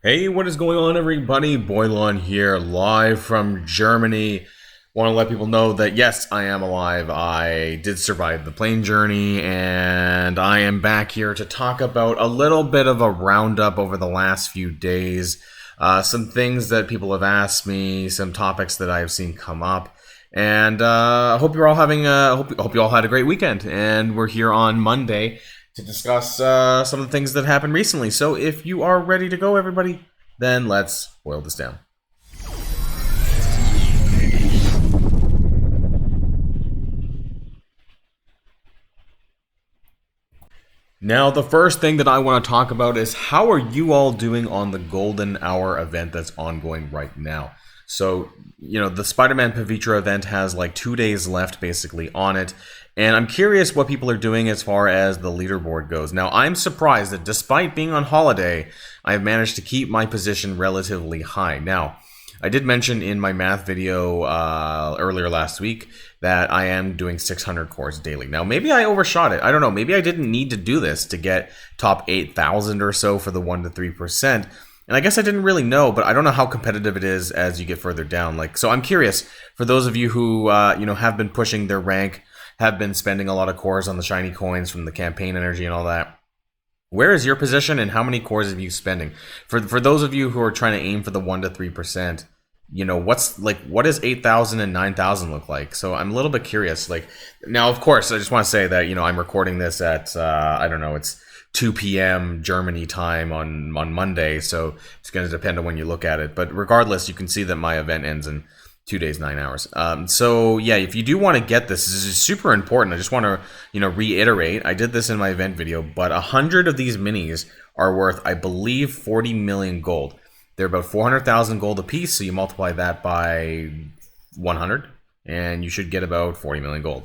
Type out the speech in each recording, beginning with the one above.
Hey, what is going on, everybody? Boilon here, live from Germany. Want to let people know that yes, I am alive. I did survive the plane journey, and I am back here to talk about a little bit of a roundup over the last few days. Some things that people have asked me, some topics that I have seen come up, and I hope you're all having hope you all had a great weekend. And we're here on Monday to discuss some of the things that happened recently. So if you are ready to go, everybody, then let's boil this down. Now, the first thing that I want to talk about is how are you all doing on the Golden Hour event that's ongoing right now? So, the Spider-Man Pavitra event has like 2 days left basically on it. And I'm curious what people are doing as far as the leaderboard goes. Now, I'm surprised that despite being on holiday, I've managed to keep my position relatively high. Now, I did mention in my math video earlier last week that I am doing 600 cores daily. Now, maybe I overshot it. I don't know. Maybe I didn't need to do this to get top 8,000 or so for the 1 to 3%. And I guess I didn't really know, but I don't know how competitive it is as you get further down. So I'm curious, for those of you who have been pushing their rank, have been spending a lot of cores on the shiny coins from the campaign energy and all that, where is your position and how many cores are you spending? For those of you who are trying to aim for the 1 to 3%, what does 8,000 and 9,000 look like? So I'm a little bit curious. Now, of course, I just want to say that, I'm recording this at, I don't know, it's 2 p.m. Germany time on Monday, so it's going to depend on when you look at it. But regardless, you can see that my event ends in 2 days, 9 hours. So yeah, if you do want to get this is super important. I just want to, reiterate, I did this in my event video, but 100 of these minis are worth, I believe, 40 million gold. They're about 400,000 gold a piece, so you multiply that by 100, and you should get about 40 million gold.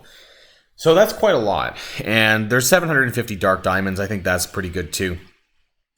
So that's quite a lot. And there's 750 dark diamonds. I think that's pretty good too.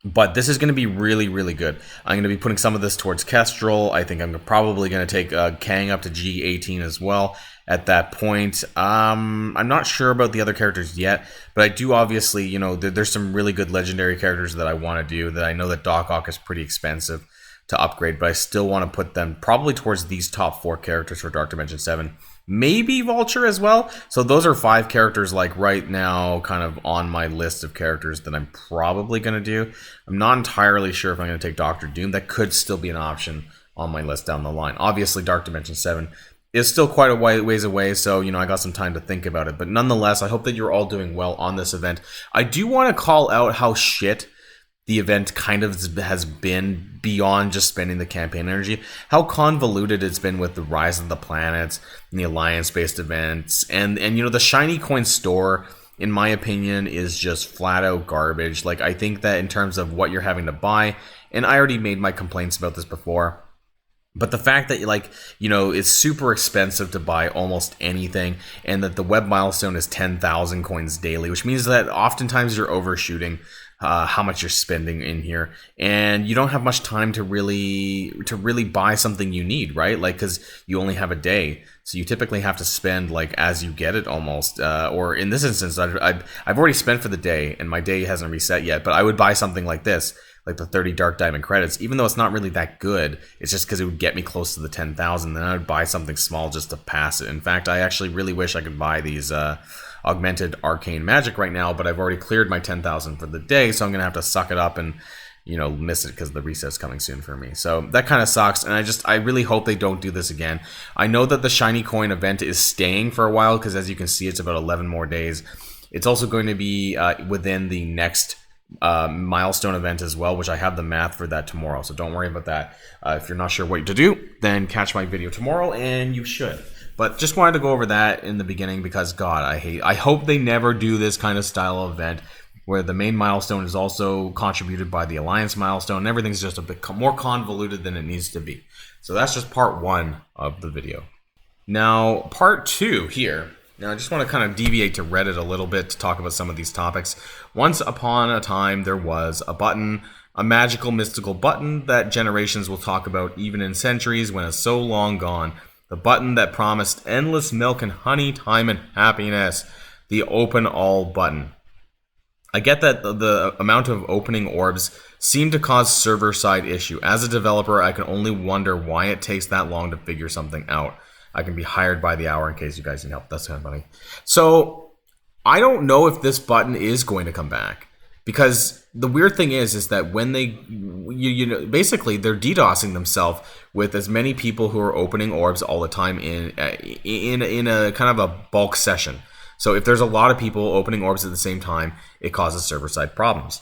But this is going to be really, really good. I'm going to be putting some of this towards Kestrel. I think I'm probably going to take Kang up to G18 as well at that point. I'm not sure about the other characters yet, but I do obviously, there's some really good legendary characters that I want to do that I know that Doc Ock is pretty expensive to upgrade, but I still want to put them probably towards these top 4 characters for Dark Dimension 7. Maybe Vulture as well. So those are 5 characters right now kind of on my list of characters that I'm probably going to do. I'm not entirely sure if I'm going to take Doctor Doom. That could still be an option on my list down the line. Obviously, Dark Dimension 7 is still quite a ways away, so I got some time to think about it. But nonetheless, I hope that you're all doing well on this event. I do want to call out how shit the event kind of has been beyond just spending the campaign energy. How convoluted it's been with the Rise of the Planets and the Alliance-based events. And the Shiny Coin store, in my opinion, is just flat out garbage. I think that in terms of what you're having to buy, and I already made my complaints about this before, but the fact that, it's super expensive to buy almost anything, and that the web milestone is 10,000 coins daily, which means that oftentimes you're overshooting how much you're spending in here, and you don't have much time to really buy something you need, right? Because you only have a day, so you typically have to spend as you get it almost. Or in this instance, I've already spent for the day, and my day hasn't reset yet. But I would buy something like this, like the 30 Dark Diamond credits, even though it's not really that good. It's just because it would get me close to the 10,000. Then I would buy something small just to pass it. In fact, I actually really wish I could buy these augmented arcane magic right now, but I've already cleared my 10,000 for the day, so I'm gonna have to suck it up and miss it because the reset's coming soon for me. So that kind of sucks, and I really hope they don't do this again. I know that the shiny coin event is staying for a while because, as you can see, it's about 11 more days. It's also going to be within the next milestone event as well, which I have the math for that tomorrow, so don't worry about that. If you're not sure what to do, then catch my video tomorrow, and you should. But just wanted to go over that in the beginning because, God, I hope they never do this kind of style of event where the main milestone is also contributed by the Alliance milestone, and everything's just a bit more convoluted than it needs to be. So that's just part 1 of the video. Now, part 2 here. Now, I just want to kind of deviate to Reddit a little bit to talk about some of these topics. Once upon a time, there was a button, a magical, mystical button that generations will talk about even in centuries when it's so long gone. The button that promised endless milk and honey, time and happiness. The open all button. I get that the amount of opening orbs seem to cause server-side issue. As a developer, I can only wonder why it takes that long to figure something out. I can be hired by the hour in case you guys need help. That's kind of funny. So I don't know if this button is going to come back, because the weird thing is that when they, you know, basically they're DDoSing themselves with as many people who are opening orbs all the time in a kind of a bulk session. So if there's a lot of people opening orbs at the same time, it causes server-side problems.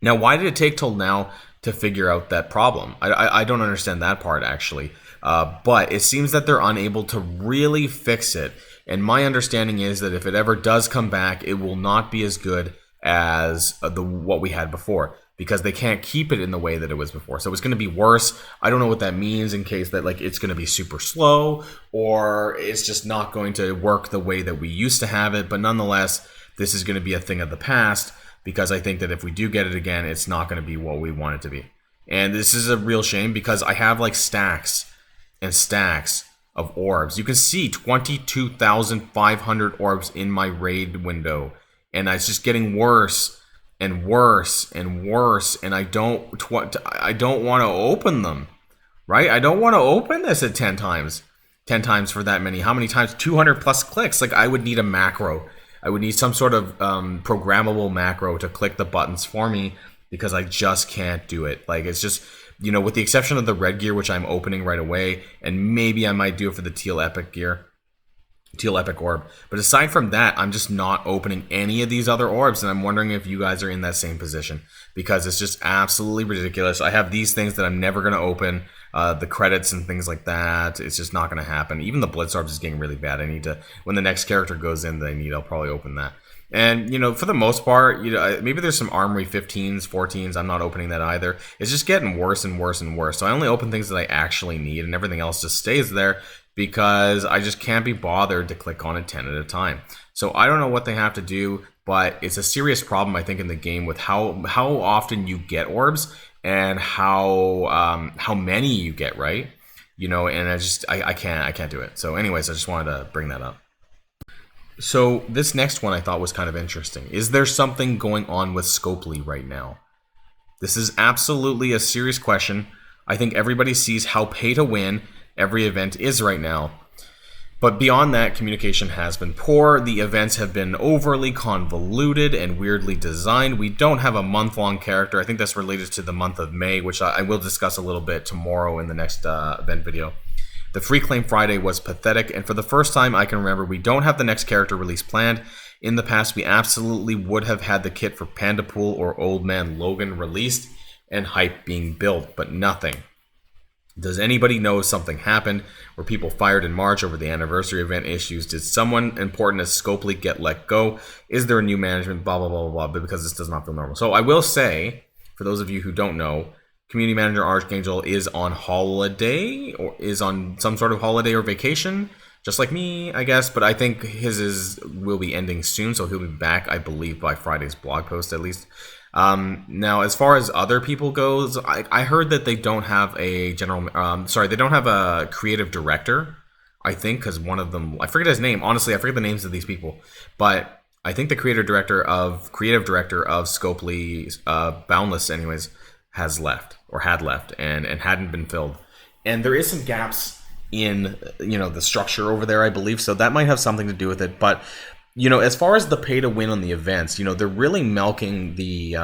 Now, why did it take till now to figure out that problem? I don't understand that part, actually. But it seems that they're unable to really fix it. And my understanding is that if it ever does come back, it will not be as good as what we had before, because they can't keep it in the way that it was before. So it's going to be worse. I don't know what that means, in case that like it's going to be super slow, or it's just not going to work the way that we used to have it. But nonetheless, this is going to be a thing of the past, because I think that if we do get it again, it's not going to be what we want it to be. And this is a real shame, because I have like stacks and stacks of orbs. You can see 22,500 orbs in my raid window, and it's just getting worse and worse and worse, and I don't want to open them, right? I don't want to open this at 10 times for that many. How many times? 200 plus clicks. Like, I would need a macro. I would need some sort of programmable macro to click the buttons for me, because I just can't do it. Like, it's just, you know, with the exception of the red gear, which I'm opening right away, and maybe I might do it for the teal epic gear, teal epic orb. But aside from that, I'm just not opening any of these other orbs, and I'm wondering if you guys are in that same position, because it's just absolutely ridiculous. I have these things that I'm never going to open, the credits and things like that. It's just not going to happen. Even the blitz orbs is getting really bad. I need to, when the next character goes in that I need, I'll probably open that. And, you know, for the most part, you know, maybe there's some Armory 15s, 14s. I'm not opening that either. It's just getting worse and worse and worse. So I only open things that I actually need, and everything else just stays there, because I just can't be bothered to click on it 10 at a time. So I don't know what they have to do, but it's a serious problem, I think, in the game, with how often you get orbs and how many you get, right? You know, and I can't do it. So anyways, I just wanted to bring that up. So this next one I thought was kind of interesting. Is there something going on with Scopely right now? This is absolutely a serious question. I think everybody sees how pay to win every event is right now. But beyond that, communication has been poor. The events have been overly convoluted and weirdly designed. We don't have a month-long character. I think that's related to the month of May, which I will discuss a little bit tomorrow in the next event video. The Free Claim Friday was pathetic, and for the first time I can remember, we don't have the next character release planned. In the past, we absolutely would have had the kit for Panda Pool or Old Man Logan released and hype being built, but nothing. Does anybody know if something happened? Were people fired in March over the anniversary event issues? Did someone important as Scopely get let go? Is there a new management? Blah, blah, blah, blah, blah, because this does not feel normal. So I will say, for those of you who don't know, Community Manager Archangel is on holiday, or is on some sort of holiday or vacation, just like me, I guess. But I think his will be ending soon, so he'll be back, I believe, by Friday's blog post at least. Now, as far as other people goes, I heard that they don't have a they don't have a creative director, I think, because one of them, I forget his name. Honestly, I forget the names of these people. But I think the creative director of Scopely, Boundless anyways, has left, or had left, and hadn't been filled. And there is some gaps in, you know, the structure over there, I believe, so that might have something to do with it. But, you know, as far as the pay to win on the events, you know, they're really milking the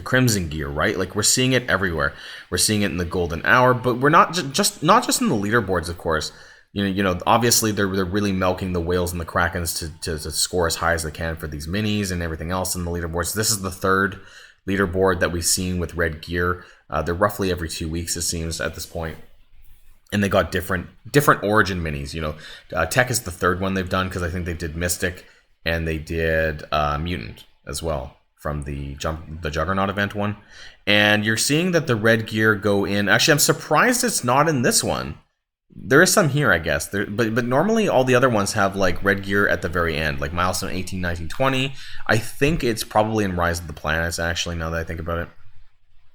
Crimson gear, right? Like, we're seeing it everywhere. We're seeing it in the Golden Hour, but we're not just in the leaderboards, of course. You know, obviously they're really milking the whales and the krakens to score as high as they can for these minis and everything else in the leaderboards. This is the third leaderboard that we've seen with red gear. They're roughly every 2 weeks, it seems, at this point. And they got different origin minis. You know, Tech is the third one they've done, because I think they did Mystic and they did Mutant as well from the Juggernaut event one. And you're seeing that the red gear go in. Actually, I'm surprised it's not in this one. There is some here, I guess. But normally all the other ones have like red gear at the very end, like Milestone 18, 19, 20. I think it's probably in Rise of the Planets, actually, now that I think about it.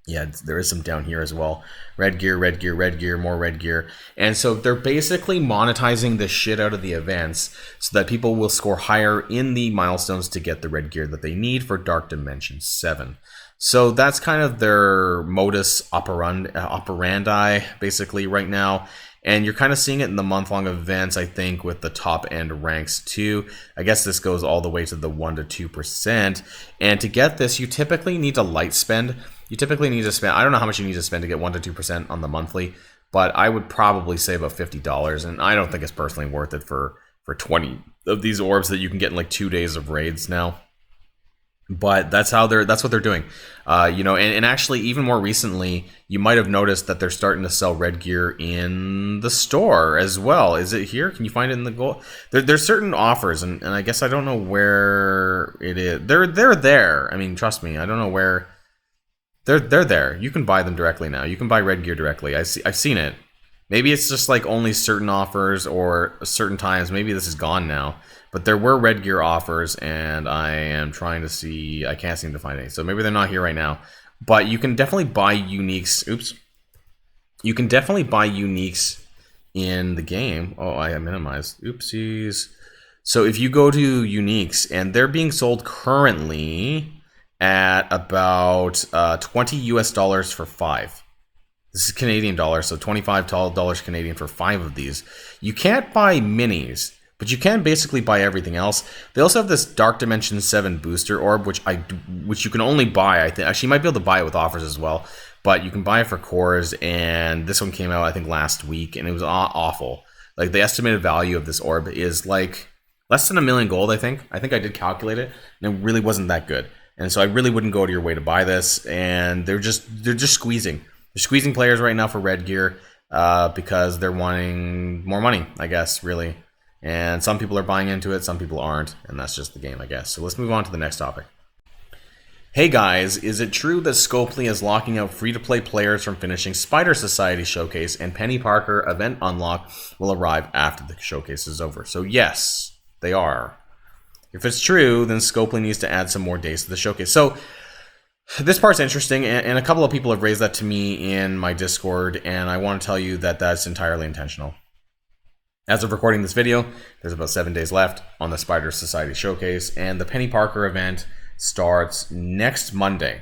Yeah, there is some down here as well. Red gear, red gear, red gear, more red gear. And so they're basically monetizing the shit out of the events so that people will score higher in the milestones to get the red gear that they need for Dark Dimension 7. So that's kind of their modus operandi basically right now. And you're kind of seeing it in the month-long events, I think, with the top-end ranks too. I guess this goes all the way to the 1 to 2%. And to get this, you typically need to light spend. You typically need to spend, I don't know how much you need to spend to get 1 to 2% on the monthly, but I would probably say about $50. And I don't think it's personally worth it for 20 of these orbs that you can get in like 2 days of raids now. But that's what they're doing, and actually even more recently, you might have noticed that they're starting to sell red gear in the store as well. Is it here? Can you find it in the gold? There's certain offers, and I guess I don't know where it is. They're there. I mean, trust me, I don't know where. They're there. You can buy them directly now. You can buy red gear directly. I've seen it. Maybe it's just like only certain offers or certain times. Maybe this is gone now. But there were red gear offers, and I am trying to see. I can't seem to find any. So maybe they're not here right now. But you can definitely buy uniques. Oops. You can definitely buy uniques in the game. Oh, I minimized. Oopsies. So if you go to uniques, and they're being sold currently at about 20 US dollars for 5. This is Canadian dollars, so $25 Canadian for 5 of these. You can't buy minis, but you can basically buy everything else. They also have this Dark Dimension 7 booster orb, which you can only buy, I think. Actually, you might be able to buy it with offers as well, but you can buy it for cores, and this one came out, I think, last week, and it was awful. Like, the estimated value of this orb is, like, less than $1 million gold, I think. I think I did calculate it, and it really wasn't that good. And so I really wouldn't go to your way to buy this, and they're just squeezing. They're squeezing players right now for red gear because they're wanting more money, I guess, really. And some people are buying into it, some people aren't, and that's just the game, I guess. So let's move on to the next topic. Hey guys, is it true that Scopely is locking out free-to-play players from finishing Spider Society Showcase, and Penny Parker Event Unlock will arrive after the showcase is over? So yes, they are. If it's true, then Scopely needs to add some more days to the showcase. So this part's interesting, and a couple of people have raised that to me in my Discord, and I want to tell you that that's entirely intentional. As of recording this video, there's about 7 days left on the Spider Society Showcase, and the Penny Parker event starts next Monday.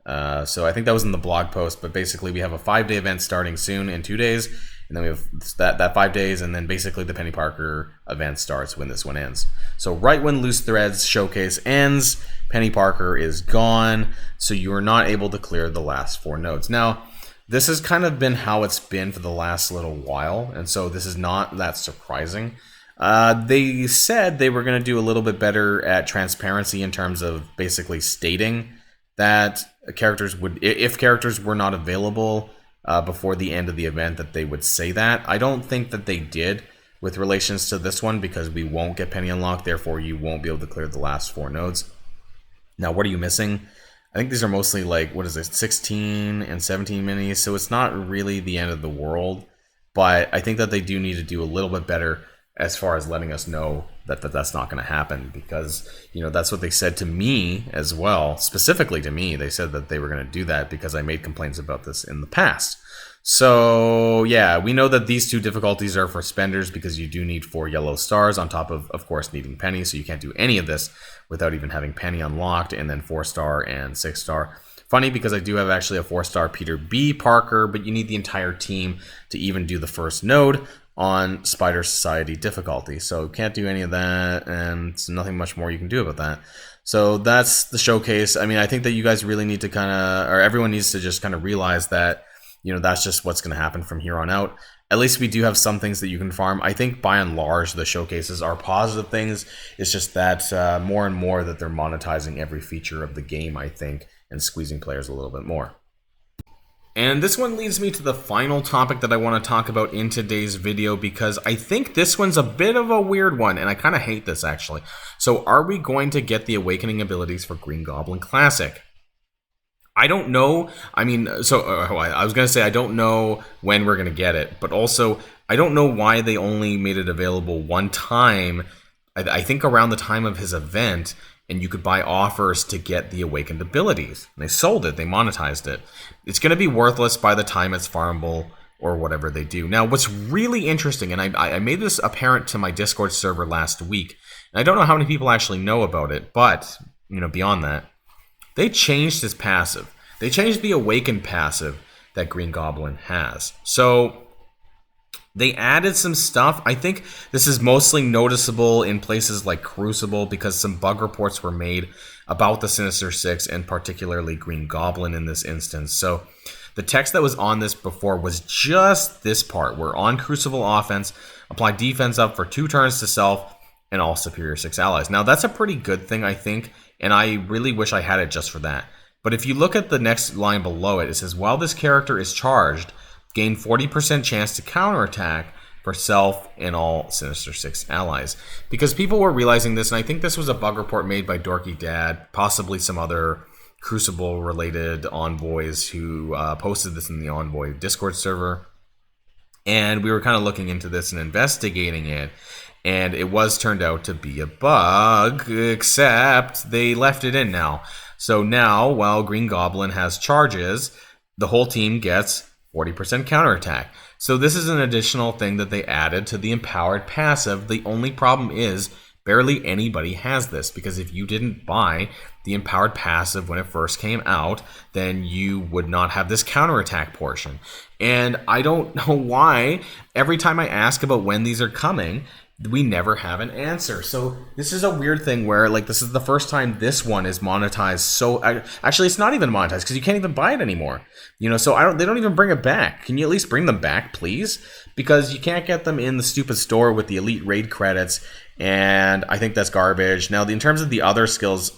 So I think that was in the blog post, but basically we have a 5-day event starting soon in 2 days, and then we have that 5 days, and then basically the Penny Parker event starts when this one ends. So right when Loose Threads Showcase ends, Penny Parker is gone, so you are not able to clear the last 4 nodes. Now, this has kind of been how it's been for the last little while, and so this is not that surprising. They said they were going to do a little bit better at transparency in terms of basically stating that characters would, if characters were not available before the end of the event, that they would say that. I don't think that they did with relations to this one, because we won't get Penny Unlocked, therefore you won't be able to clear the last 4 nodes. Now, what are you missing? I think these are mostly like, what is it, 16 and 17 minis, so it's not really the end of the world, but I think that they do need to do a little bit better as far as letting us know that that's not going to happen, because, you know, that's what they said to me as well. Specifically to me, they said that they were going to do that because I made complaints about this in the past. So yeah, we know that these 2 difficulties are for spenders, because you do need 4 yellow stars on top of course, needing Penny, so you can't do any of this without even having Penny unlocked, and then 4-star and 6-star. Funny, because I do have actually a 4-star Peter B. Parker, but you need the entire team to even do the first node on Spider Society difficulty, so can't do any of that, and it's nothing much more you can do about that. So that's the showcase. I mean, I think that you guys really need to kind of, or everyone needs to just kind of realize that, you know, that's just what's going to happen from here on out. At least we do have some things that you can farm. I think by and large the showcases are positive things. It's just that more and more that they're monetizing every feature of the game, I think, and squeezing players a little bit more. And this one leads me to the final topic that I want to talk about in today's video, because I think this one's a bit of a weird one, and I kind of hate this actually. So are we going to get the awakening abilities for Green Goblin Classic? I don't know. I mean, so I was going to say I don't know when we're going to get it, but also I don't know why they only made it available one time, I think around the time of his event, and you could buy offers to get the awakened abilities. And they sold it, they monetized it. It's going to be worthless by the time it's farmable or whatever they do. Now, what's really interesting, and I made this apparent to my Discord server last week, and I don't know how many people actually know about it, but, you know, beyond that, they changed his passive. They changed the awakened passive that Green Goblin has. So they added some stuff. I think this is mostly noticeable in places like Crucible because some bug reports were made about the Sinister Six and particularly Green Goblin in this instance. So the text that was on this before was just this part, where on Crucible offense, apply defense up for 2 turns to self and all superior 6 allies. Now that's a pretty good thing, I think, and I really wish I had it just for that. But if you look at the next line below it, it says, while this character is charged, gain 40% chance to counterattack for self and all Sinister Six allies. Because people were realizing this, and I think this was a bug report made by Dorky Dad, possibly some other Crucible-related envoys who posted this in the Envoy Discord server. And we were kind of looking into this and investigating it, and it was turned out to be a bug, except they left it in now. So now, while Green Goblin has charges, the whole team gets 40% counterattack. So this is an additional thing that they added to the empowered passive. The only problem is barely anybody has this, because if you didn't buy the empowered passive when it first came out, then you would not have this counterattack portion. And I don't know why every time I ask about when these are coming, we never have an answer. So this is a weird thing where, like, this is the first time this one is monetized. So actually, it's not even monetized because you can't even buy it anymore. You know, so they don't even bring it back. Can you at least bring them back, please? Because you can't get them in the stupid store with the elite raid credits, and I think that's garbage. Now, in terms of the other skills,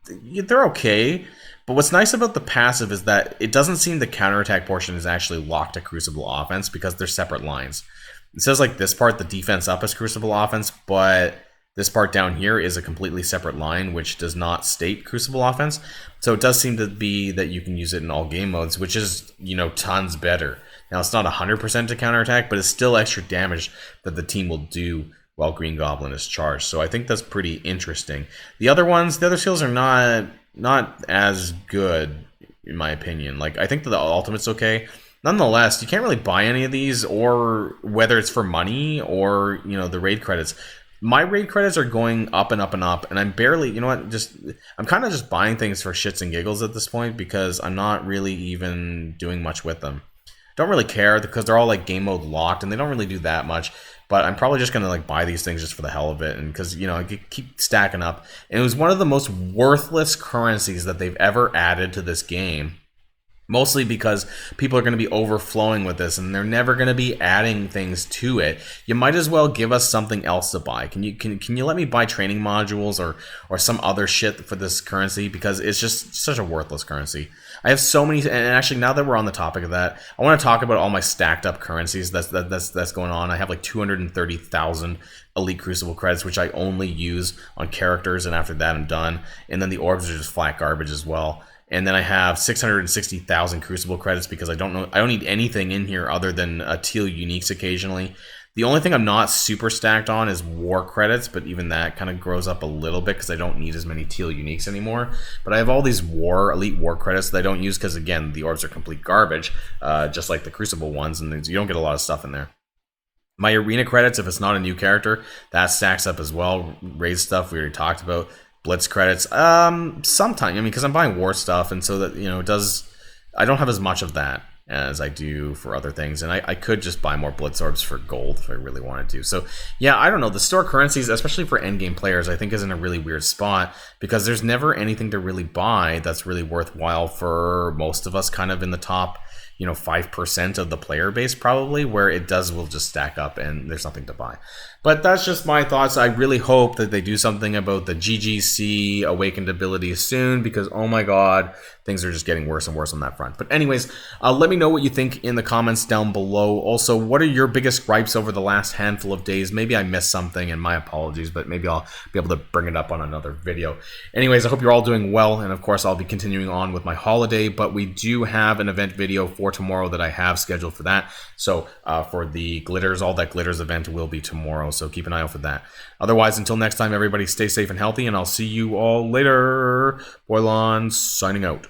they're okay. But what's nice about the passive is that it doesn't seem the counterattack portion is actually locked to Crucible offense because they're separate lines. It says like this part, the defense up is Crucible offense, but this part down here is a completely separate line, which does not state Crucible offense. So it does seem to be that you can use it in all game modes, which is, you know, tons better. Now, it's not 100% to counterattack, but it's still extra damage that the team will do while Green Goblin is charged. So I think that's pretty interesting. The other skills are not as good, in my opinion. Like, I think that the ultimate's okay. Nonetheless, you can't really buy any of these, or whether it's for money or, you know, the raid credits. My raid credits are going up and up and up, and I'm barely, you know what, I'm kind of just buying things for shits and giggles at this point because I'm not really even doing much with them. Don't really care because they're all like game mode locked and they don't really do that much, but I'm probably just going to like buy these things just for the hell of it, and because, you know, I keep stacking up. And it was one of the most worthless currencies that they've ever added to this game. Mostly because people are going to be overflowing with this, and they're never going to be adding things to it. You might as well give us something else to buy. Can you let me buy training modules or some other shit for this currency, because it's just such a worthless currency. I have so many, and actually now that we're on the topic of that, I want to talk about all my stacked up currencies that's going on. I have like 230,000 Elite Crucible credits, which I only use on characters, and after that I'm done. And then the orbs are just flat garbage as well. And then I have 660,000 Crucible credits because I don't need anything in here other than teal uniques occasionally. The only thing I'm not super stacked on is war credits, but even that kind of grows up a little bit because I don't need as many teal uniques anymore. But I have all these elite war credits that I don't use because, again, the orbs are complete garbage, just like the Crucible ones, and you don't get a lot of stuff in there. My arena credits, if it's not a new character, that stacks up as well. Raid stuff we already talked about. Blitz credits, sometimes, I mean, because I'm buying war stuff, and so that, you know, I don't have as much of that as I do for other things, and I could just buy more Blitz orbs for gold if I really wanted to. So yeah, I don't know, the store currencies, especially for endgame players, I think is in a really weird spot, because there's never anything to really buy that's really worthwhile for most of us, kind of in the top, you know, 5% of the player base probably, where it will just stack up and there's nothing to buy. But that's just my thoughts. I really hope that they do something about the GGC awakened abilities soon, because oh my god, things are just getting worse and worse on that front. But anyways, let me know what you think in the comments down below. Also, what are your biggest gripes over the last handful of days? Maybe I missed something, and my apologies, but maybe I'll be able to bring it up on another video. Anyways, I hope you're all doing well, and of course I'll be continuing on with my holiday, but we do have an event video for for tomorrow that I have scheduled for that. So for the glitters, all that glitters event will be tomorrow. So keep an eye out for that. Otherwise, until next time, everybody stay safe and healthy, and I'll see you all later. Boilon signing out.